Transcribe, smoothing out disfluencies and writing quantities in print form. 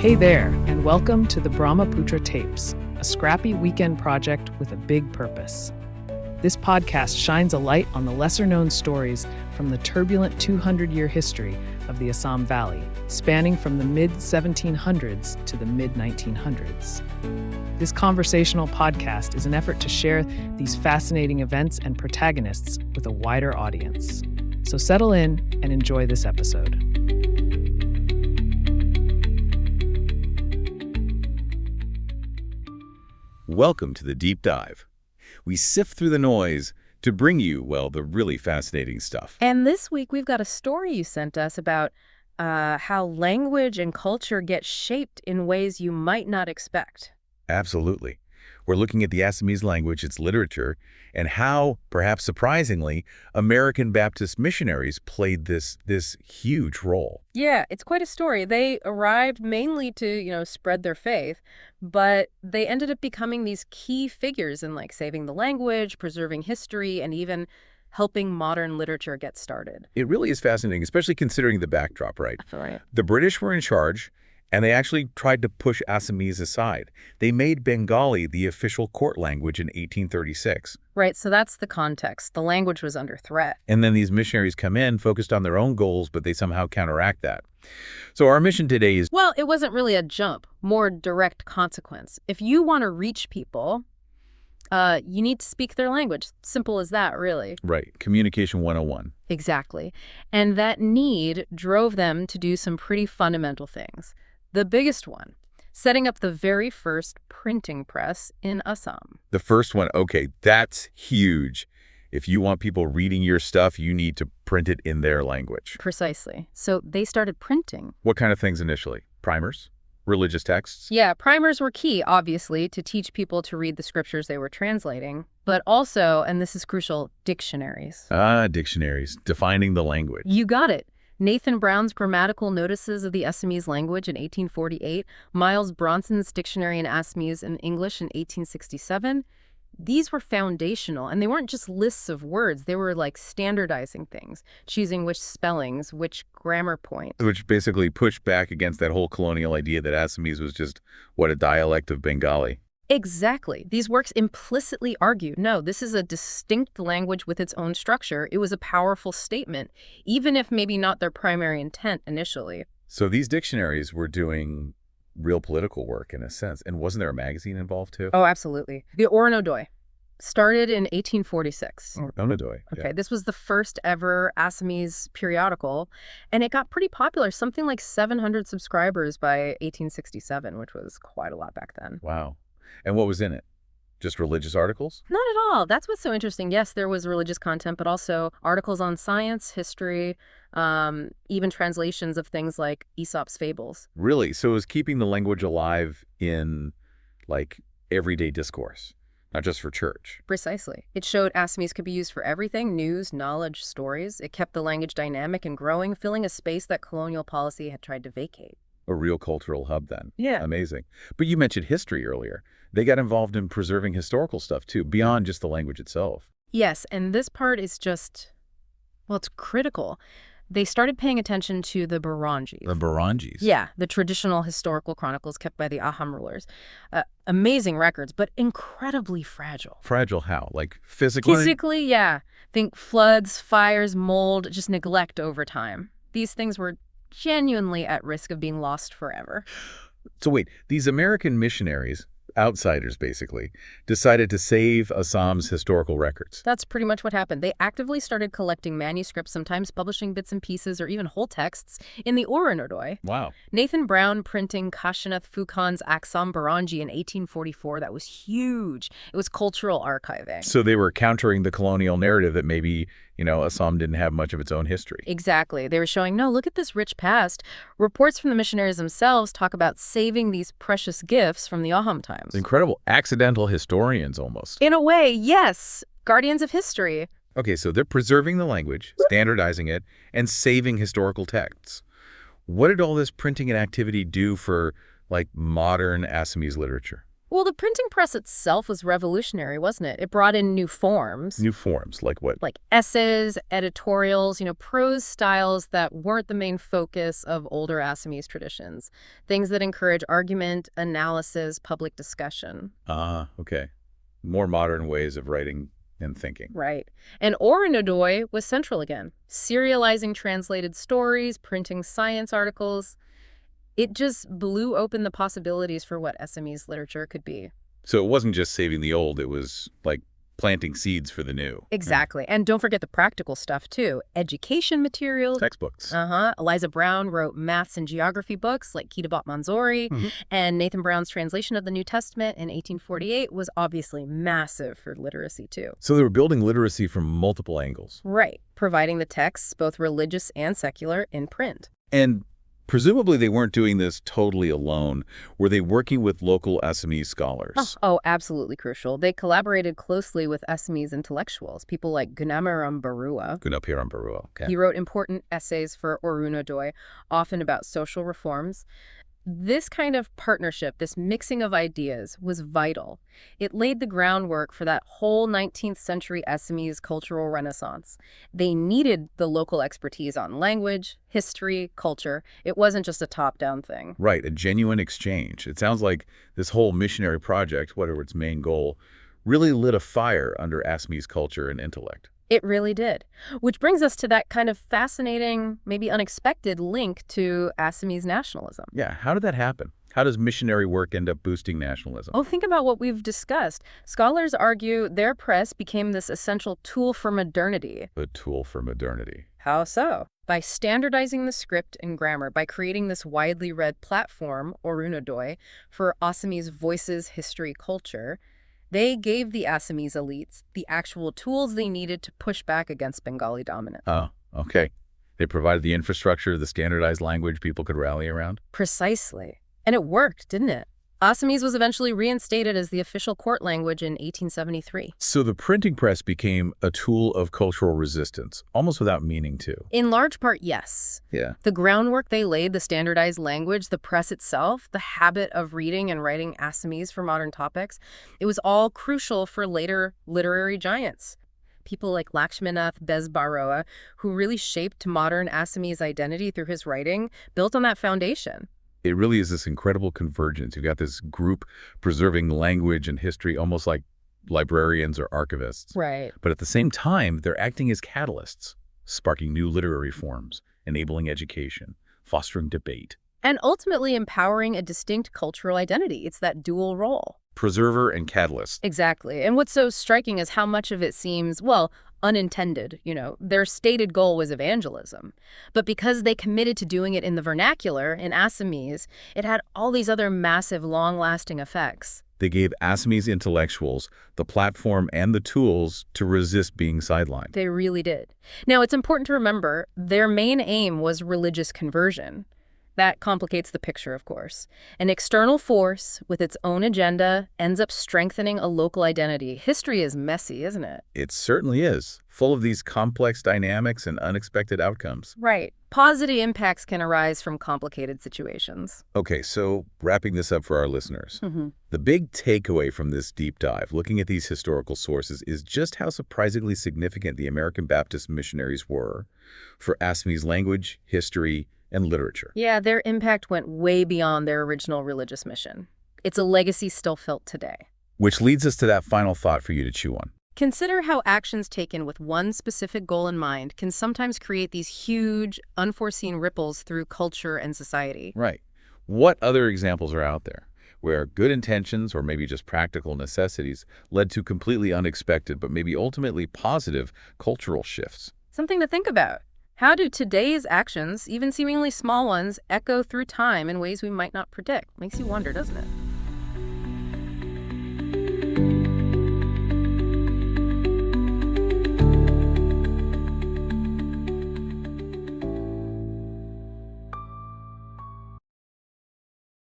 Hey there, and welcome to the Brahmaputra Tapes, a scrappy weekend project with a big purpose. This podcast shines a light on the lesser-known stories from the turbulent 200-year history of the Assam Valley, spanning from the mid-1700s to the mid-1900s. This conversational podcast is an effort to share these fascinating events and protagonists with a wider audience. So settle in and enjoy this episode. Welcome to the Deep Dive. We sift through the noise to bring you, well, the really fascinating stuff. And this week we've got a story you sent us about how language and culture get shaped in ways you might not expect. Absolutely. We're looking at the Assamese language, its literature, and how, perhaps surprisingly, American Baptist missionaries played this huge role. Yeah, it's quite a story. They arrived mainly to, spread their faith, but they ended up becoming these key figures in saving the language, preserving history, and even helping modern literature get started. It really is fascinating, especially considering the backdrop, right? I feel right. The British were in charge, and they actually tried to push Assamese aside. They made Bengali the official court language in 1836. Right, so that's the context. The language was under threat. And then these missionaries come in, focused on their own goals, but they somehow counteract that. So our mission today is... Well, it wasn't really a jump, more direct consequence. If you want to reach people, you need to speak their language. Simple as that, really. Right. Communication 101. Exactly. And that need drove them to do some pretty fundamental things. The biggest one, setting up the very first printing press in Assam. The first one, okay, that's huge. If you want people reading your stuff, you need to print it in their language. Precisely. So they started printing. What kind of things initially? Primers? Religious texts? Yeah, primers were key, obviously, to teach people to read the scriptures they were translating, but also, and this is crucial, dictionaries. Dictionaries, defining the language. You got it. Nathan Brown's Grammatical Notices of the Assamese Language in 1848, Miles Bronson's Dictionary in Assamese and English in 1867. These were foundational, and they weren't just lists of words. They were standardizing things, choosing which spellings, which grammar points. Which basically pushed back against that whole colonial idea that Assamese was just, a dialect of Bengali. Exactly. These works implicitly argue, no, this is a distinct language with its own structure. It was a powerful statement, even if maybe not their primary intent initially. So these dictionaries were doing real political work in a sense. And wasn't there a magazine involved too? Oh, absolutely. The Oronodoy started in 1846. Oronodoy. Okay, Yeah. this was the first ever Assamese periodical, and it got pretty popular, something like 700 subscribers by 1867, which was quite a lot back then. Wow. And what was in it? Just religious articles? Not at all. That's what's so interesting. Yes, there was religious content, but also articles on science, history, even translations of things like Aesop's fables. Really? So it was keeping the language alive in, everyday discourse, not just for church. Precisely. It showed Assamese could be used for everything, news, knowledge, stories. It kept the language dynamic and growing, filling a space that colonial policy had tried to vacate. A real cultural hub then. Yeah. Amazing. But you mentioned history earlier. They got involved in preserving historical stuff too, beyond just the language itself. Yes, and this part is just, it's critical. They started paying attention to the Burunjis. The Burunjis? Yeah, the traditional historical chronicles kept by the Aham rulers. Amazing records, but incredibly fragile. Fragile how? Physically? Physically, yeah. Think floods, fires, mold, just neglect over time. These things were genuinely at risk of being lost forever. So wait, these American missionaries, outsiders basically, decided to save Assam's historical records. That's pretty much what happened. They actively started collecting manuscripts, sometimes publishing bits and pieces or even whole texts in the Oronodoy. Wow. Nathan Brown printing Kashinath Fukon's Aksam Burangi in 1844. That was huge. It was cultural archiving. So they were countering the colonial narrative that maybe, Assam didn't have much of its own history. Exactly. They were showing, no, look at this rich past. Reports from the missionaries themselves talk about saving these precious gifts from the Aham times. Incredible. Accidental historians almost. In a way, yes. Guardians of history. Okay, so they're preserving the language, standardizing it, and saving historical texts. What did all this printing and activity do for, modern Assamese literature? Well, the printing press itself was revolutionary, wasn't it? It brought in new forms, New forms, like what? like essays, editorials, prose styles that weren't the main focus of older Assamese traditions. Things that encourage argument, analysis, public discussion. Ah, okay. More modern ways of writing and thinking. Right. And Oronodoy was central again, serializing translated stories, printing science articles. It just blew open the possibilities for what Assamese literature could be. So it wasn't just saving the old, it was like planting seeds for the new. Exactly. And don't forget the practical stuff, too. Education materials. Textbooks. Eliza Brown wrote maths and geography books like Kitabot Manzori, and Nathan Brown's translation of the New Testament in 1848 was obviously massive for literacy, too. So they were building literacy from multiple angles. Right. Providing the texts, both religious and secular, in print. And presumably they weren't doing this totally alone. Were they working with local Assamese scholars? Oh, absolutely crucial. They collaborated closely with Assamese intellectuals, people like Gunapiram Barua. Gunapiram Barua, okay. He wrote important essays for Oronodoy, often about social reforms. This kind of partnership, this mixing of ideas, was vital. It laid the groundwork for that whole 19th century Assamese cultural renaissance. They needed the local expertise on language, history, culture. It wasn't just a top-down thing. Right, a genuine exchange. It sounds like this whole missionary project, whatever its main goal, really lit a fire under Assamese culture and intellect. It really did. Which brings us to that kind of fascinating, maybe unexpected link to Assamese nationalism. Yeah, how did that happen? How does missionary work end up boosting nationalism? Oh, think about what we've discussed. Scholars argue their press became this essential tool for modernity. A tool for modernity. How so? By standardizing the script and grammar, by creating this widely read platform, Oronodoy, for Assamese voices, history, culture, they gave the Assamese elites the actual tools they needed to push back against Bengali dominance. Oh, okay. They provided the infrastructure, the standardized language people could rally around? Precisely. And it worked, didn't it? Assamese was eventually reinstated as the official court language in 1873. So the printing press became a tool of cultural resistance, almost without meaning to. In large part, yes. Yeah. The groundwork they laid, the standardized language, the press itself, the habit of reading and writing Assamese for modern topics, it was all crucial for later literary giants. People like Lakshmanath Bezbaroa, who really shaped modern Assamese identity through his writing, built on that foundation. It really is this incredible convergence. You've got this group preserving language and history almost like librarians or archivists. Right. But at the same time, they're acting as catalysts, sparking new literary forms, enabling education, fostering debate. And ultimately empowering a distinct cultural identity. It's that dual role. Preserver and catalyst. Exactly. And what's so striking is how much of it seems, well, unintended. Their stated goal was evangelism. But because they committed to doing it in the vernacular, in Assamese, it had all these other massive, long-lasting effects. They gave Assamese intellectuals the platform and the tools to resist being sidelined. They really did. Now, it's important to remember their main aim was religious conversion. That complicates the picture, of course. An external force with its own agenda ends up strengthening a local identity. History is messy, isn't it? It certainly is, full of these complex dynamics and unexpected outcomes. Right. Positive impacts can arise from complicated situations. Okay, so wrapping this up for our listeners. The big takeaway from this deep dive, looking at these historical sources, is just how surprisingly significant the American Baptist missionaries were for Assamese language, history, and literature. Yeah, their impact went way beyond their original religious mission. It's a legacy still felt today. Which leads us to that final thought for you to chew on. Consider how actions taken with one specific goal in mind can sometimes create these huge, unforeseen ripples through culture and society. Right. What other examples are out there where good intentions or maybe just practical necessities led to completely unexpected but maybe ultimately positive cultural shifts? Something to think about. How do today's actions, even seemingly small ones, echo through time in ways we might not predict? Makes you wonder, doesn't it?